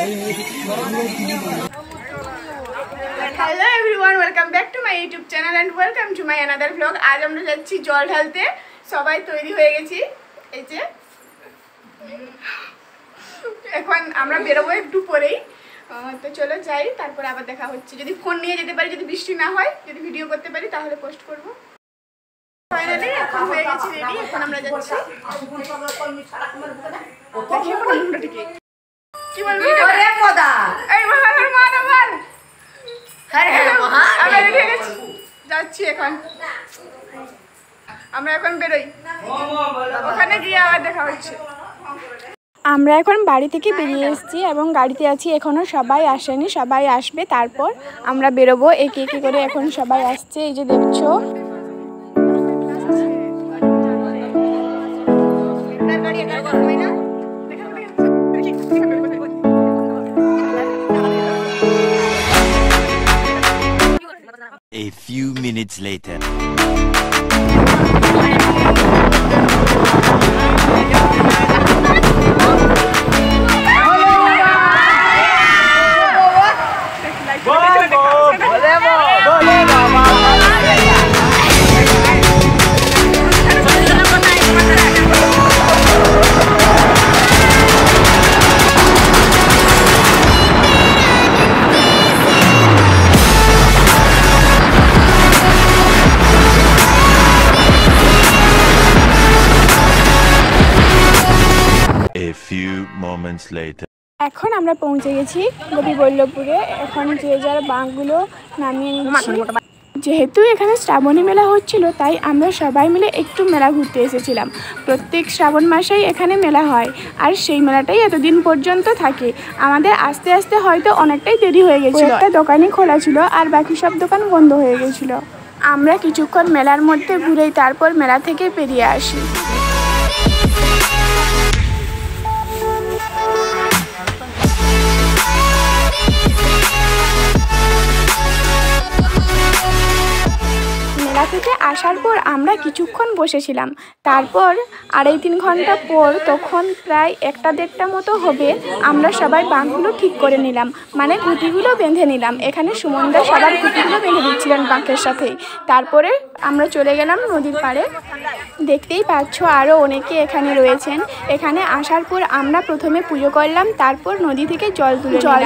Hello everyone, welcome back to my YouTube channel and welcome to my another blog. आज আমরা যাচ্ছি জল ঢালতে। সবাই তৈরি হয়ে গেছি। এই যে এখন আমরা বেরোবো একটু পরেই। তো চলো যাই, তারপরে আবার দেখা হচ্ছে। যদি ফোন নিয়ে যেতে পারি, যদি বৃষ্টি না হয়, যদি ভিডিও করতে পারি তাহলে পোস্ট করব। ফাইনালি এখন হয়ে গেছি রেডি। এখন আমরা যাচ্ছি। কি বলবি রে পদা? এই মহান মানবান। হ্যাঁ হ্যাঁ মহান। আমরা রেডি হয়ে গেছি, যাচ্ছি এখন। আমরা এখন বেরোই, ওখানে গিয়ে আবার দেখা হচ্ছে। আমরা এখন বাড়ি থেকে বেরিয়ে এসেছি এবং গাড়িতে আছি। এখনও সবাই আসেনি, সবাই আসবে, তারপর আমরা বেরোবো। একে একে করে এখন সবাই আসছে। এই যে দেখছো, A few minutes later. A few moments later. এখন আমরা পৌঁছে গেছি গোপীবল্লভপুরে। এখন যে যার বাঁকগুলো নামিয়ে নিচ্ছি। যেহেতু এখানে শ্রাবণী মেলা হচ্ছিল, তাই আমরা সবাই মিলে একটু মেলা ঘুরতে এসেছিলাম। প্রত্যেক শ্রাবণ মাসেই এখানে মেলা হয়, আর সেই মেলাটাই এতদিন পর্যন্ত থাকে। আমাদের আস্তে আস্তে হয়তো অনেকটাই দেরি হয়ে গেছিল। একটা দোকানই খোলা ছিল আর বাকি সব দোকান বন্ধ হয়ে গেছিল। আমরা কিছুক্ষণ মেলার মধ্যে ঘুরেই তারপর মেলা থেকে বেরিয়ে আসি। মেলা থেকে আসার পর আমরা কিছুক্ষণ বসেছিলাম। তারপর 2.5-3 ঘন্টা পর, তখন প্রায় 1-1.5টা মতো হবে, আমরা সবাই বাঁকগুলো ঠিক করে নিলাম, মানে খুঁটিগুলো বেঁধে নিলাম। এখানে সুমনদা সবার খুঁটিগুলো বেঁধে দিচ্ছিলেন বাঁকের সাথে। তারপরে আমরা চলে গেলাম নদীর পাড়ে। দেখতেই পাচ্ছ আরও অনেকে এখানে রয়েছেন। এখানে আসার পর আমরা প্রথমে পুজো করলাম, তারপর নদী থেকে জল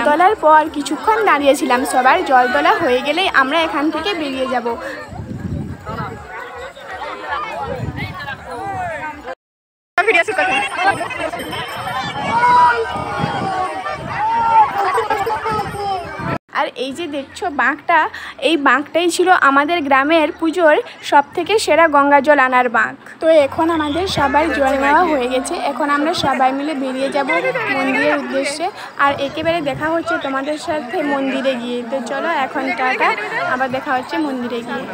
তোলার পর কিছুক্ষণ দাঁড়িয়েছিলাম। সবার জল তোলা হয়ে গেলেই আমরা এখান থেকে বেরিয়ে যাব। আর এই যে দেখছো বাঁকটা, এই বাঁকটাই ছিল আমাদের গ্রামের পুজোর সবথেকে সেরা গঙ্গা জল আনার বাঁক। তো এখন আমাদের সবাই জল নেওয়া হয়ে গেছে। এখন আমরা সবাই মিলে বেরিয়ে যাব মন্দিরের উদ্দেশ্যে। আর একেবারে দেখা হচ্ছে তোমাদের সাথে মন্দিরে গিয়ে। তো চলো এখন টাটা, আবার দেখা হচ্ছে মন্দিরে গিয়ে।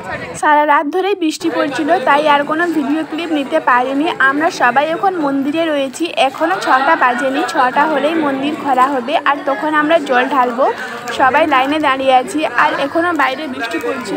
সারা রাত ধরেই বৃষ্টি পড়ছিল, তাই আর কোনো ভিডিও ক্লিপ নিতে পারিনি। আমরা সবাই এখন মন্দিরে রয়েছি। এখনও 6টা বাজেনি, 6টা হলেই মন্দির খোলা হবে, আর তখন আমরা জল ঢালবো। সবাই লাইনে দাঁড়িয়ে আছি, আর এখনো বাইরে বৃষ্টি পড়ছে।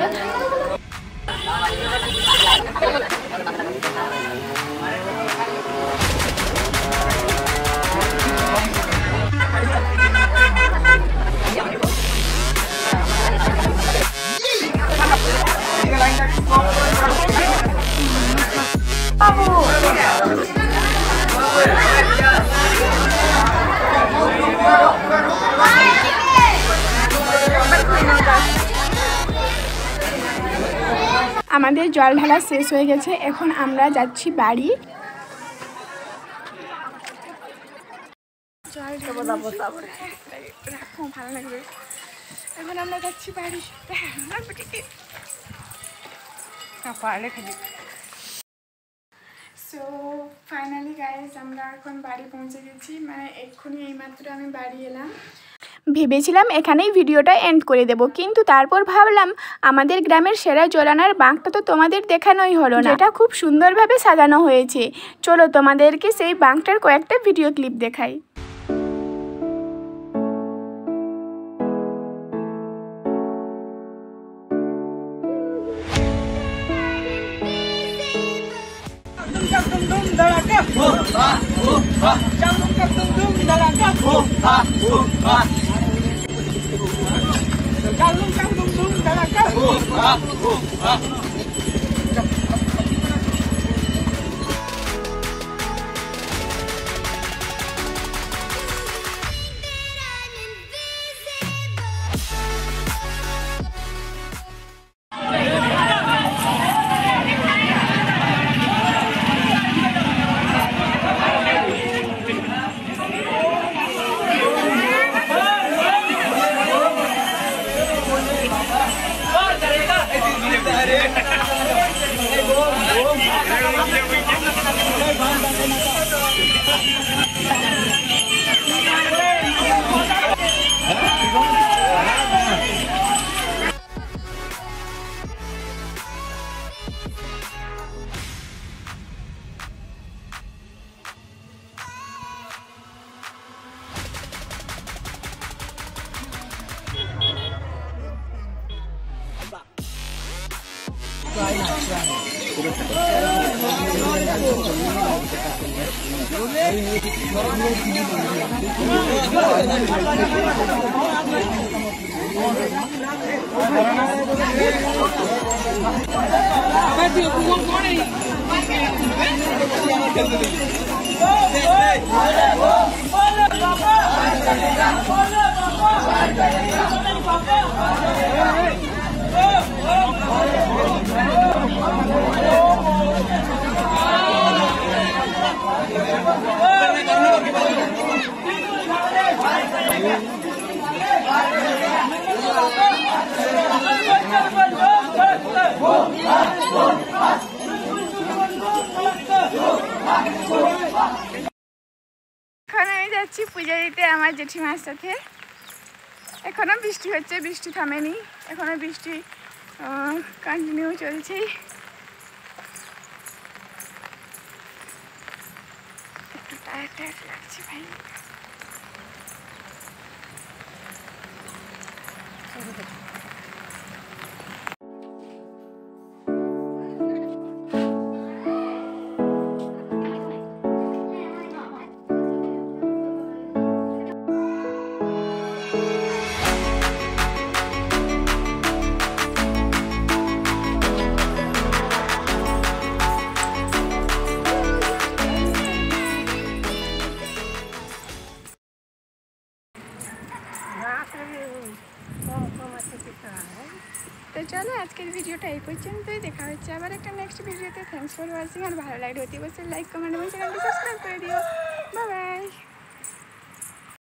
আমাদের জল ঢালা শেষ হয়ে গেছে। এখন আমরা যাচ্ছি বাড়ি। ভালো লাগবে। এখন আমরা যাচ্ছি বাড়ি। সো ফাইনালি গাইজ, আমরা এখন বাড়ি পৌঁছে গেছি। মানে এক্ষুনি এইমাত্র আমি বাড়ি এলাম। ভেবেছিলাম এখানেই ভিডিওটা এন্ড করে দেব, কিন্তু তারপর ভাবলাম আমাদের গ্রামের সেরা জলানার বাঁকটা তো তোমাদের দেখানোই হলো না, যেটা খুব সুন্দরভাবে সাজানো হয়েছে। চলো তোমাদেরকে সেই বাঁকটার কয়েকটা ভিডিও ক্লিপ দেখাই। Dum dum dum dum, যাচ্ছি পূজা দিতে আমার জেঠিমার সাথে। এখনো বৃষ্টি হচ্ছে, বৃষ্টি থামেনি, এখনো বৃষ্টি কন্টিনিউ চলছে। একটু টায়ার্ড টায়ার্ড লাগছে ভাই। তো চলো আজকের ভিডিওটা এই পর্যন্তই, দেখা হচ্ছে আবার একটা নেক্সট ভিডিওতে। Thanks for watching. আর ভালো লাগলে অতি অবশ্যই লাইক, কমেন্ট এবং চ্যানেলটি সাবস্ক্রাইব করে দিও। Bye bye.